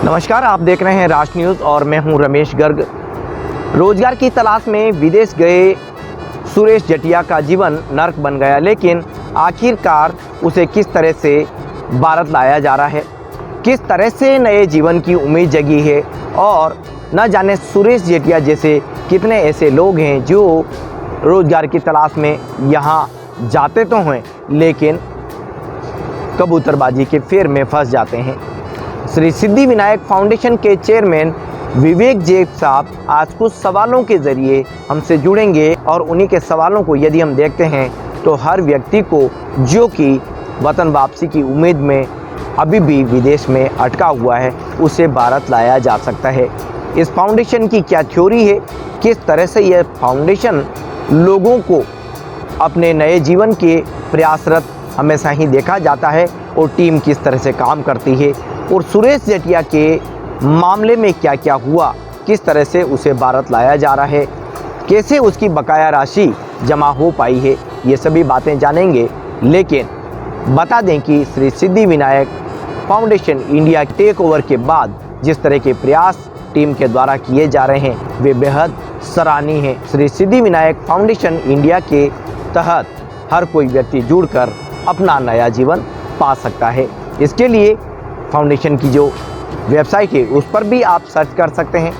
नमस्कार, आप देख रहे हैं राष्ट्र न्यूज़ और मैं हूं रमेश गर्ग। रोजगार की तलाश में विदेश गए सुरेश जटिया का जीवन नर्क बन गया, लेकिन आखिरकार उसे किस तरह से भारत लाया जा रहा है, किस तरह से नए जीवन की उम्मीद जगी है और न जाने सुरेश जटिया जैसे कितने ऐसे लोग हैं जो रोजगार की तलाश में यहाँ जाते तो हैं लेकिन कबूतरबाजी के फेर में फंस जाते हैं। श्री सिद्धि विनायक फाउंडेशन के चेयरमैन विवेक जेब साहब आज कुछ सवालों के ज़रिए हमसे जुड़ेंगे और उन्हीं के सवालों को यदि हम देखते हैं तो हर व्यक्ति को जो कि वतन वापसी की उम्मीद में अभी भी विदेश में अटका हुआ है उसे भारत लाया जा सकता है। इस फाउंडेशन की क्या थ्योरी है, किस तरह से यह फाउंडेशन लोगों को अपने नए जीवन के प्रयासरत हमेशा ही देखा जाता है और टीम किस तरह से काम करती है और सुरेश जटिया के मामले में क्या क्या हुआ, किस तरह से उसे भारत लाया जा रहा है, कैसे उसकी बकाया राशि जमा हो पाई है, ये सभी बातें जानेंगे। लेकिन बता दें कि Shri Siddhi Vinayak foundation India take over के बाद जिस तरह के प्रयास टीम के द्वारा किए जा रहे हैं वे बेहद सराहनीय हैं। श्री सिद्धि विनायक फाउंडेशन इंडिया के तहत हर कोई व्यक्ति जुड़कर अपना नया जीवन पा सकता है। इसके लिए फाउंडेशन की जो वेबसाइट है उस पर भी आप सर्च कर सकते हैं।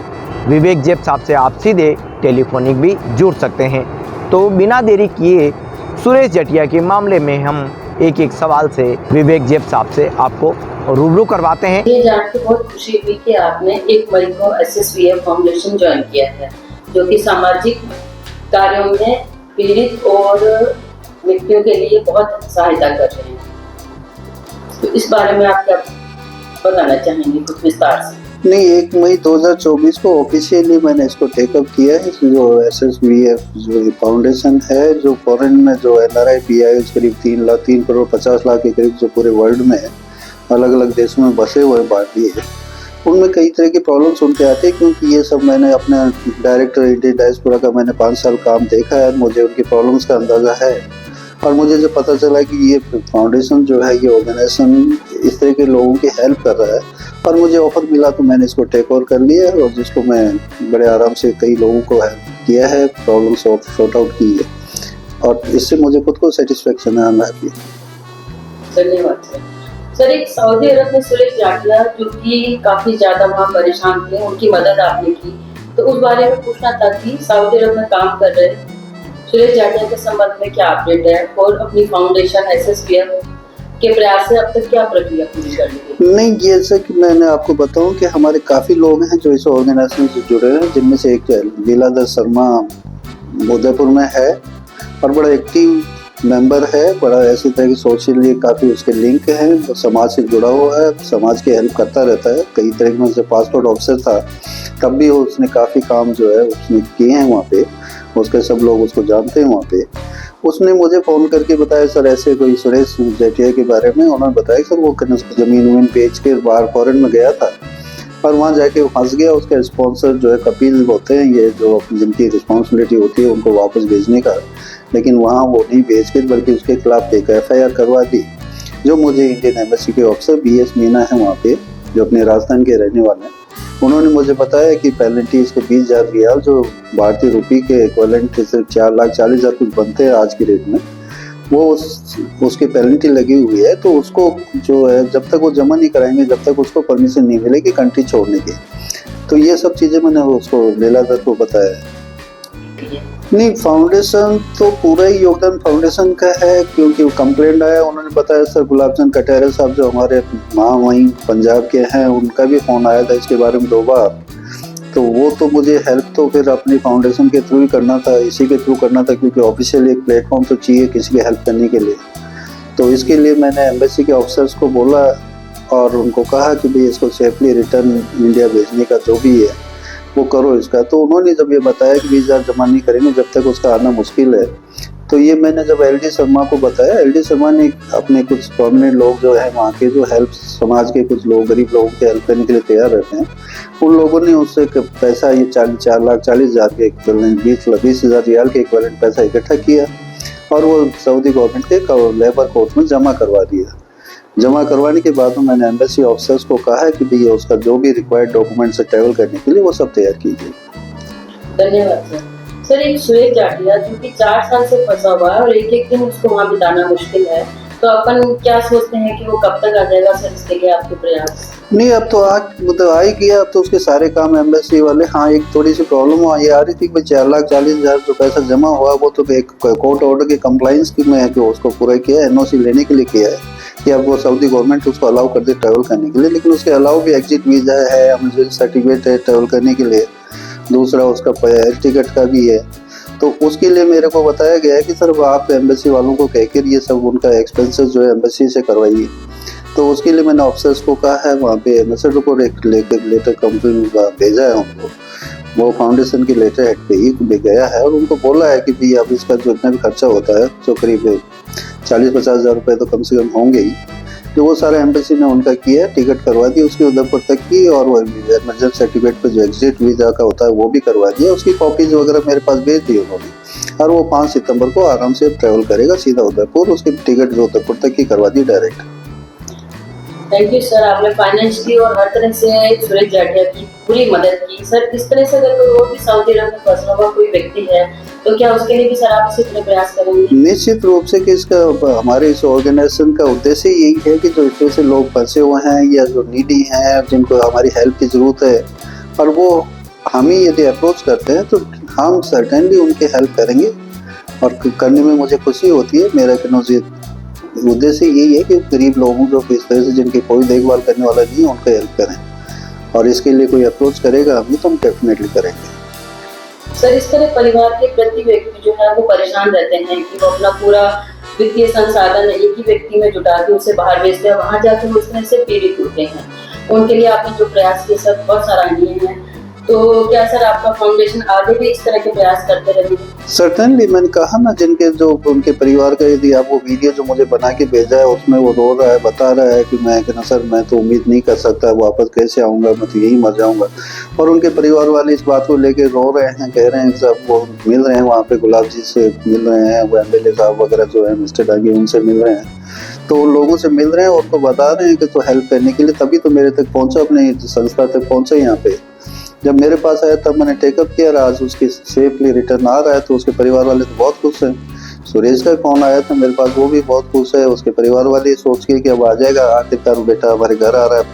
विवेक जेब साहब से आप सीधे टेलीफोनिक भी जुड़ सकते हैं। तो बिना देरी किए सुरेश जटिया के मामले में हम एक एक सवाल से विवेक जेब साहब से आपको रूबरू करवाते हैं। ये जान के बहुत खुशी हुई कि आपने 1 मई को SSVF फाउंडेशन ज्वाइन किया है, जो कि सामाजिक कार्यों में पीड़ित और व्यक्तियों के लिए बहुत सहायता कर रहे हैं। तो इस बारे में आप क्या बताना चाहेंगे कुछ विस्तार से? नहीं, 1 मई 2024 को ऑफिशियली मैंने इसको टेकअप किया है। जो SSVF जो फाउंडेशन है, जो फॉरेन में जो NRI PIOs करीब 3 करोड़ 50 लाख के करीब जो पूरे वर्ल्ड में अलग अलग देशों में बसे हुए भारतीय है, उनमें कई तरह की प्रॉब्लम्स उनके आते हैं। क्योंकि ये सब मैंने अपने डायरेक्टर इंडियन डायस्पोरा का मैंने 5 साल काम देखा है, मुझे उनकी प्रॉब्लम्स का अंदाज़ा है। और मुझे जब पता चला कि ये फाउंडेशन जो है, ये ऑर्गेनाइजेशन इस तरह के लोगों की हेल्प कर रहा है और मुझे ऑफर मिला तो मैंने इसको टेक ओवर कर लिया और जिसको मैं बड़े आराम से कई लोगों को हेल्प किया है, प्रॉब्लम सॉर्ट आउट की है और इससे मुझे खुद को सेटिस्फेक्शन है। I'm happy। धन्यवाद सर। एक सऊदी अरब में सुरेश जटिया जो कि काफी ज्यादा वहाँ परेशान थे, उनकी मदद आपने की, तो उस बारे में पूछना था कि सऊदी अरब में काम कर रहे सुरेश जटिया के संबंध में क्या अपडेट है और अपनी फाउंडेशन SSVF के प्रयास से अब तक क्या प्रक्रिया पूरी कर ली? नहीं, जैसे कि मैंने आपको बताऊं कि हमारे काफ़ी लोग हैं जो इस ऑर्गेनाइजेशन से जुड़े हैं, जिनमें से एक लीलाधर शर्मा उदयपुर में है और बड़ा एक्टिव मेंबर है, बड़ा ऐसी तरह की सोशली काफ़ी उसके लिंक हैं, वो समाज से जुड़ा हुआ है, समाज की हेल्प करता रहता है। कई तरह के से पासपोर्ट ऑफिसर था तब भी उसने काफ़ी काम जो है उसने किए हैं वहाँ पे, उसके सब लोग उसको जानते हैं वहाँ पे। उसने मुझे फ़ोन करके बताया सर ऐसे कोई सुरेश जटिया के बारे में। उन्होंने बताया सर वो ज़मीन वमीन बेच के बाहर फॉरेन में गया था और वहाँ जाके वो फंस गया। उसके स्पॉन्सर जो है कपिल होते हैं, ये जो जिनकी रिस्पॉन्सिबिलिटी होती है उनको वापस भेजने का, लेकिन वहाँ वो नहीं भेज के बल्कि उसके खिलाफ एक FIR करवा दी। जो मुझे इंडियन एम्बेसी के ऑफिसर BS मीना है वहाँ पे, जो अपने राजस्थान के रहने वाले हैं, उन्होंने मुझे बताया कि पेनल्टी इसको 20,000 रियाल जो भारतीय रुपये के इक्विवेलेंट सिर्फ 4,40,000 कुछ बनते हैं आज की रेट में, वो उसकी पेनल्टी लगी हुई है। तो उसको जो है जब तक वो जमा नहीं कराएंगे जब तक उसको परमिशन नहीं मिलेगी कंट्री छोड़ने की। तो ये सब चीज़ें मैंने उसको लीलाधर को बताया है। नहीं, फाउंडेशन तो पूरा ही योगदान फाउंडेशन का है, क्योंकि वो कंप्लेंट आया, उन्होंने बताया सर गुलाब चंद कटारिया साहब जो हमारे माँ वहीं पंजाब के हैं, उनका भी फ़ोन आया था इसके बारे में 2 बार। तो वो तो मुझे हेल्प तो फिर अपनी फाउंडेशन के थ्रू ही करना था, इसी के थ्रू करना था, क्योंकि ऑफिशियल एक प्लेटफॉर्म तो चाहिए किसी की हेल्प करने के लिए। तो इसके लिए मैंने एम्बेसी के ऑफिसर्स को बोला और उनको कहा कि भाई इसको सेफली रिटर्न इंडिया भेजने का जो भी है वो करो इसका। तो उन्होंने जब ये बताया कि 20,000 जमा नहीं करेंगे जब तक उसका आना मुश्किल है, तो ये मैंने जब LD शर्मा को बताया, LD शर्मा ने अपने कुछ परमानेंट लोग जो है वहाँ के जो हेल्प समाज के कुछ लोग गरीब लोगों की हेल्प करने के लिए तैयार रहते हैं, उन लोगों ने उससे पैसा ये 4,40,000 के इक्विवेलेंट 20,000 रियाल के इक्विवेलेंट पैसा इकट्ठा किया और वो सऊदी गवर्नमेंट के लेबर कोर्ट में जमा करवा दिया। जमा करवाने के बाद मैंने एम्बेसी ऑफिसर्स को कहा है कि भैया उसका जो भी रिक्वायर्ड डॉक्यूमेंट्स है ट्रैवल करने के लिए वो सब तैयार कीजिए। धन्यवाद सर। सर एक सुरेश जाटिया जो कि 4 साल से फंसा हुआ है और एक दिन उसको वहाँ बिताना मुश्किल है, तो अपन क्या सोचते हैं कि वो कब तक आ जाएगा सर, इसके लिए आपके प्रयास? नहीं, अब तो आ ही गया, अब तो उसके सारे काम एम्बेसी वाले। हाँ, एक थोड़ी सी प्रॉब्लम ये आ रही थी कि 4,40,000 जो पैसा जमा हुआ वो तो एक कोर्ट ऑर्डर की कंप्लाइंस में है कि उसको पूरा किया है, एनओसी लेने के लिए किया है कि अब वो सऊदी गवर्नमेंट उसको अलाउ कर दे ट्रैवल करने के लिए। लेकिन उसके अलावा भी एग्जिट वीज़ा है, एमरजेंसी सर्टिफिकेट है ट्रैवल करने के लिए, दूसरा उसका एयर टिकट का भी है। तो उसके लिए मेरे को बताया गया है कि सर आप एम्बेसी वालों को कहकर ये सब उनका एक्सपेंसेस जो है एम्बेसी से करवाइए। तो उसके लिए मैंने ऑफिसर्स को कहा है, वहाँ पे एम्बेसडर को लेटर कंपनी भेजा है उनको, वो फाउंडेशन के लेटर हेड पे ही गया है और उनको बोला है कि भाई अब इसका जो इतना भी खर्चा होता है जो करीब 40-50 हज़ार रुपये तो कम से कम होंगे ही, तो वो सारा एम्बेसी ने उनका किया है, टिकट करवा दी उसकी उदयपुर तक की, और वो इमरजेंसी सर्टिफिकेट पे जो एग्जिट वीज़ा का होता है वो भी करवा दिया, उसकी कॉपीज वगैरह मेरे पास भेज दी उन्होंने। और वो 5 सितंबर को आराम से ट्रैवल करेगा सीधा उदयपुर, उसकी टिकट जो उदयपुर तक की करवा दी डायरेक्ट। थैंक यू सर, आपने फाइनेंशियली और हर तरह से सुरेश जाटिया की पूरी मदद की। सर इस तरह से अगर कोई और भी सऊदी अरब में फंसा हुआ कोई व्यक्ति है तो क्या उसके लिए भी सर आप इसी तरह प्रयास करेंगे? निश्चित रूप से कि इसका हमारे इस ऑर्गेनाइजेशन का उद्देश्य यही है कि जो इस तरह से लोग फंसे हुए हैं या जो नीडी हैं जिनको हमारी हेल्प की ज़रूरत है, और वो हम ही यदि अप्रोच करते हैं तो हम सर्टेनली उनकी हेल्प करेंगे और करने में मुझे खुशी होती है। मेरा उद्देश्य यही है कि गरीब लोगों जो इस तरह से जिनकी कोई देखभाल करने वाला नहीं है उनको हेल्प करें, और इसके लिए कोई अप्रोच करेगा हमें तो हम डेफिनेटली करेंगे। सर इस तरह परिवार के प्रति व्यक्ति जो है वो परेशान रहते हैं कि वो अपना पूरा वित्तीय संसाधन एक ही व्यक्ति में जुटा के उसे बाहर भेजते हैं, वहां जाकर वो इस तरह से पीड़ित होते हैं। उनके लिए आपने जो प्रयास किए सर बहुत सराहनीय है। तो क्या सर आपका फाउंडेशन आगे भी इस तरह के प्रयास करते रहेंगे? सर्टेनली, मैंने कहा ना, जिनके जो उनके परिवार का, यदि आप वो वीडियो जो मुझे बना के भेजा है उसमें वो रो रहा है, बता रहा है कि मैं कहना सर मैं तो उम्मीद नहीं कर सकता, वापस कैसे आऊँगा, मैं तो यही मर जाऊँगा। और उनके परिवार वाले इस बात को लेके रो रहे हैं, कह रहे हैं सब वो मिल रहे हैं वहाँ पे, गुलाब जी से मिल रहे हैं, वो MLA साहब वगैरह जो है मिस्टर डागी उनसे मिल रहे हैं, तो लोगों से मिल रहे हैं और उनको बता रहे हैं कि तो हेल्प करने के लिए, तभी तो मेरे तक पहुँचा, अपने संस्था तक पहुँचा। यहाँ पे जब मेरे पास आया तब मैंने टेकअप किया, आज उसकी सेफली रिटर्न आ रहा है, तो उसके परिवार वाले तो बहुत खुश हैं। सुरेश का फोन आया था मेरे पास, वो भी बहुत खुश है। उसके परिवार वाले सोच के कि अब आ जाएगा, आखिरकार बेटा हमारे घर आ रहा है,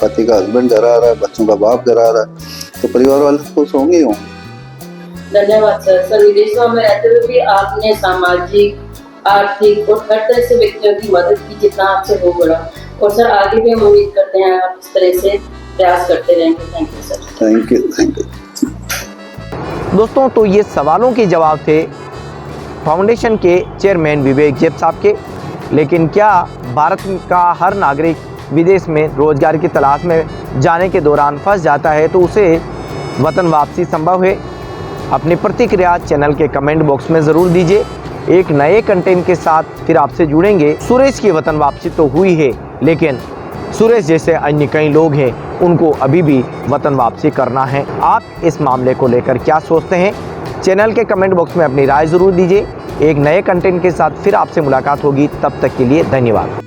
पति का हस्बैंड घर आ रहा है, बच्चों का बाप घर आ रहा है, तो परिवार वाले खुश होंगे ही होंगे। धन्यवाद सर। सर विदेशों में रहते हुए भी आपने सामाजिक, आर्थिक और हर तरह से व्यक्तियों की मदद की जितना आपसे हो बड़ा, और सर आगे भी हम उम्मीद करते हैं आप इस तरह से प्रयास करते रहेंगे। Thank you sir. Thank you, thank you. दोस्तों, तो ये सवालों के जवाब थे फाउंडेशन के चेयरमैन विवेक जेब साहब के। लेकिन क्या भारत का हर नागरिक विदेश में रोजगार की तलाश में जाने के दौरान फंस जाता है तो उसे वतन वापसी संभव है? अपनी प्रतिक्रिया चैनल के कमेंट बॉक्स में ज़रूर दीजिए। एक नए कंटेंट के साथ फिर आपसे जुड़ेंगे। सुरेश की वतन वापसी तो हुई है, लेकिन सुरेश जैसे अन्य कई लोग हैं उनको अभी भी वतन वापसी करना है। आप इस मामले को लेकर क्या सोचते हैं? चैनल के कमेंट बॉक्स में अपनी राय ज़रूर दीजिए। एक नए कंटेंट के साथ फिर आपसे मुलाकात होगी, तब तक के लिए धन्यवाद।